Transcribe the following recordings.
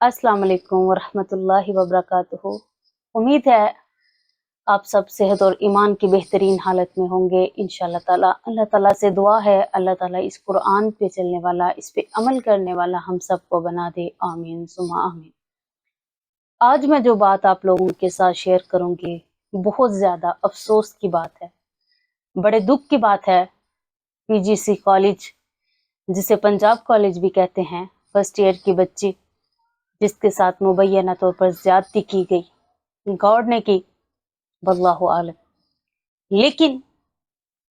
अस्सलाम वालेकुम वरहमतुल्लाहि वबरकातुहू। उम्मीद है आप सब सेहत और ईमान की बेहतरीन हालत में होंगे इंशाअल्लाह ताला। अल्लाह ताला से दुआ है अल्लाह ताला इस कुरान पे चलने वाला, इस पे अमल करने वाला हम सबको बना दे, आमीन सुमा आमीन। आज मैं जो बात आप लोगों के साथ शेयर करूंगी बहुत ज़्यादा अफसोस की बात है, बड़े दुख की बात है। पीजीसी कॉलेज, जिसे पंजाब कॉलेज भी कहते हैं, फर्स्ट ईयर की बच्ची जिसके साथ मुबैना तौर पर ज्यादती की गई, गॉड ने की, वल्लाहु आलम। लेकिन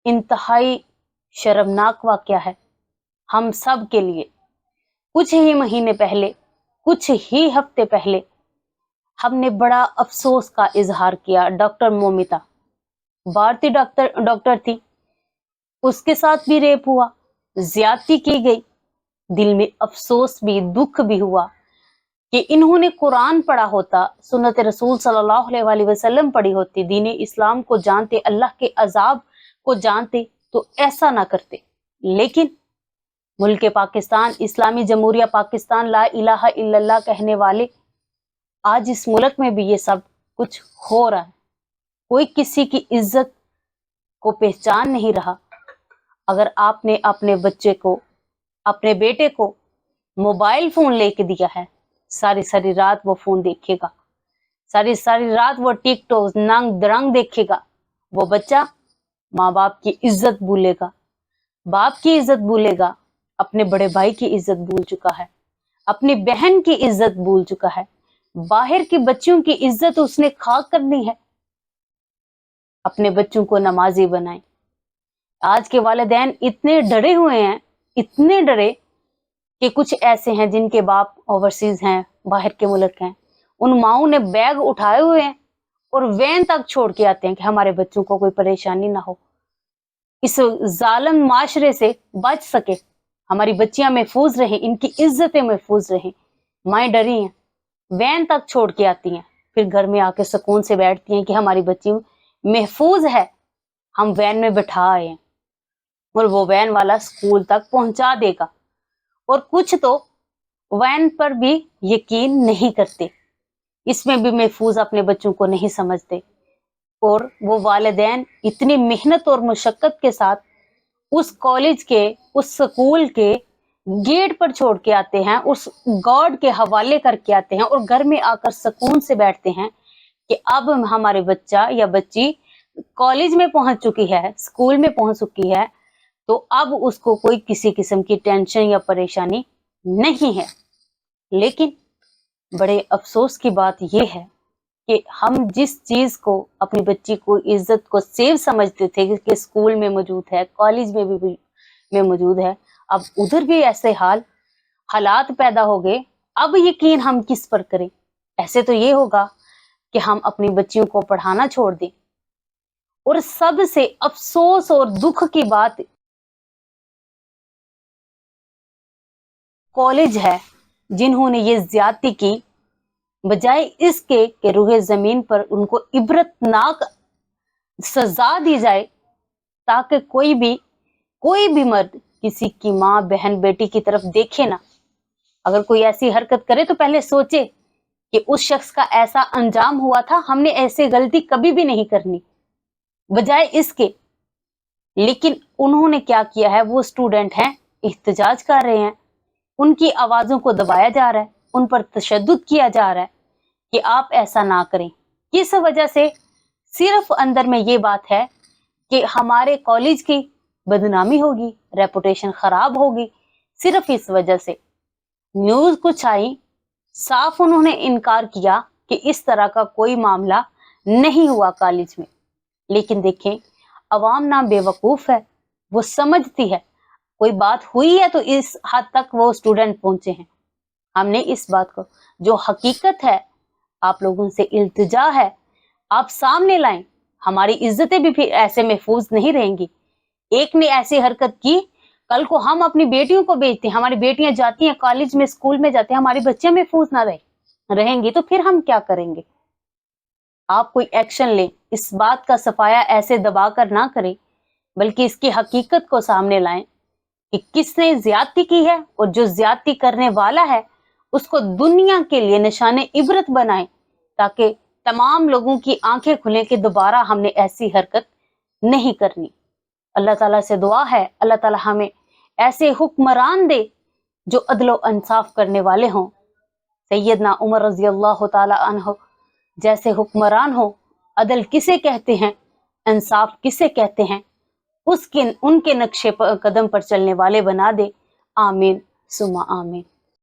इंतहाई शर्मनाक वाकया है हम सब के लिए। कुछ ही महीने पहले, कुछ ही हफ्ते पहले हमने बड़ा अफसोस का इजहार किया। डॉक्टर मोमिता, भारतीय डॉक्टर थी, उसके साथ भी रेप हुआ, ज्यादती की गई। दिल में अफसोस भी, दुख भी हुआ कि इन्होंने कुरान पढ़ा होता, सुन्नत रसूल सल्लल्लाहु अलैहि वसल्लम पढ़ी होती, दीन इस्लाम को जानते, अल्लाह के अजाब को जानते तो ऐसा ना करते। लेकिन मुल्क पाकिस्तान, इस्लामी जमहूरिया पाकिस्तान, ला इलाहा इल्लल्लाह कहने वाले, आज इस मुल्क में भी ये सब कुछ हो रहा है। कोई किसी की इज्जत को पहचान नहीं रहा। अगर आपने अपने बच्चे को, अपने बेटे को मोबाइल फोन लेके दिया है, सारी सारी रात वो फोन देखेगा, सारी सारी रात वो टिकटॉक नंग दरंग देखेगा। वो बच्चा माँ बाप की इज्जत भूलेगा, बाप की इज्जत भूलेगा, अपने बड़े भाई की इज्जत भूल चुका है, अपनी बहन की इज्जत भूल चुका है, बाहर की बच्चियों की इज्जत उसने खाक करनी है। अपने बच्चों को नमाजी बनाए। आज के वालिदैन इतने डरे हुए हैं, इतने डरे कि कुछ ऐसे हैं जिनके बाप ओवरसीज हैं, बाहर के मुल्क हैं। उन माओं ने बैग उठाए हुए हैं और वैन तक छोड़ के आते हैं कि हमारे बच्चों को कोई परेशानी ना हो, इस जालिम माशरे से बच सके, हमारी बच्चियां महफूज रहें, इनकी इज्जतें महफूज रहें। माएँ डरी हैं, वैन तक छोड़ के आती हैं, फिर घर में आके सुकून से बैठती हैं कि हमारी बच्ची महफूज है, हम वैन में बैठा आए हैं और वो वैन वाला स्कूल तक पहुंचा देगा। और कुछ तो वैन पर भी यकीन नहीं करते, इसमें भी महफूज अपने बच्चों को नहीं समझते। और वो वालिदैन इतनी मेहनत और मुशक्कत के साथ उस कॉलेज के, उस स्कूल के गेट पर छोड़ के आते हैं, उस गॉड के हवाले करके आते हैं और घर में आकर सुकून से बैठते हैं कि अब हमारे बच्चा या बच्ची कॉलेज में पहुंच चुकी है, स्कूल में पहुंच चुकी है, तो अब उसको कोई किसी किस्म की टेंशन या परेशानी नहीं है। लेकिन बड़े अफसोस की बात यह है कि हम जिस चीज को, अपनी बच्ची को, इज्जत को सेव समझते थे कि स्कूल में मौजूद है, कॉलेज में भी में मौजूद है, अब उधर भी ऐसे हालात पैदा हो गए। अब यकीन हम किस पर करें? ऐसे तो ये होगा कि हम अपनी बच्चियों को पढ़ाना छोड़ दें। और सबसे अफसोस और दुख की बात, कॉलेज है जिन्होंने ये ज्यादती की, बजाय इसके कि रूहे जमीन पर उनको इबरतनाक सजा दी जाए, ताकि कोई भी मर्द किसी की माँ, बहन, बेटी की तरफ देखे ना। अगर कोई ऐसी हरकत करे तो पहले सोचे कि उस शख्स का ऐसा अंजाम हुआ था, हमने ऐसी गलती कभी भी नहीं करनी, बजाय इसके। लेकिन उन्होंने क्या किया है, वो स्टूडेंट हैं, एहतजाज कर रहे हैं, उनकी आवाजों को दबाया जा रहा है, उन पर तशद्दुद किया जा रहा है कि आप ऐसा ना करें। किस वजह से? सिर्फ अंदर में ये बात है कि हमारे कॉलेज की बदनामी होगी, रेपुटेशन खराब होगी। सिर्फ इस वजह से न्यूज कुछ आई, साफ उन्होंने इनकार किया कि इस तरह का कोई मामला नहीं हुआ कॉलेज में। लेकिन देखें, अवाम ना बेवकूफ है, वो समझती है कोई बात हुई है तो इस हद तक वो स्टूडेंट पहुंचे हैं। हमने इस बात को, जो हकीकत है, आप लोगों से इल्तिजा है, आप सामने लाएं। हमारी इज्जतें भी फिर ऐसे महफूज नहीं रहेंगी। एक ने ऐसी हरकत की, कल को हम अपनी बेटियों को बेचते हैं, हमारी बेटियां जाती हैं कॉलेज में, स्कूल में जाती हैं, हमारी बच्चियां महफूज ना रहेंगी तो फिर हम क्या करेंगे? आप कोई एक्शन लें, इस बात का सफाया ऐसे दबाकर ना करें, बल्कि इसकी हकीकत को सामने लाएं कि किसने ज्यादती की है और जो ज्यादती करने वाला है اس کو دنیا کے لیے نشان عبرت بنائیں تاکہ تمام لوگوں کی آنکھیں کھلیں کہ دوبارہ ہم نے ایسی حرکت نہیں کرنی۔ اللہ تعالیٰ سے دعا ہے اللہ تعالیٰ ہمیں ایسے حکمران دے جو عدل و انصاف کرنے والے ہوں۔ سیدنا عمر رضی اللہ تعالیٰ عنہ جیسے حکمران ہوں، عدل کسے کہتے ہیں، انصاف کسے کہتے ہیں، ان کے نقش قدم پر چلنے والے بنا دے۔ آمین ثم آمین۔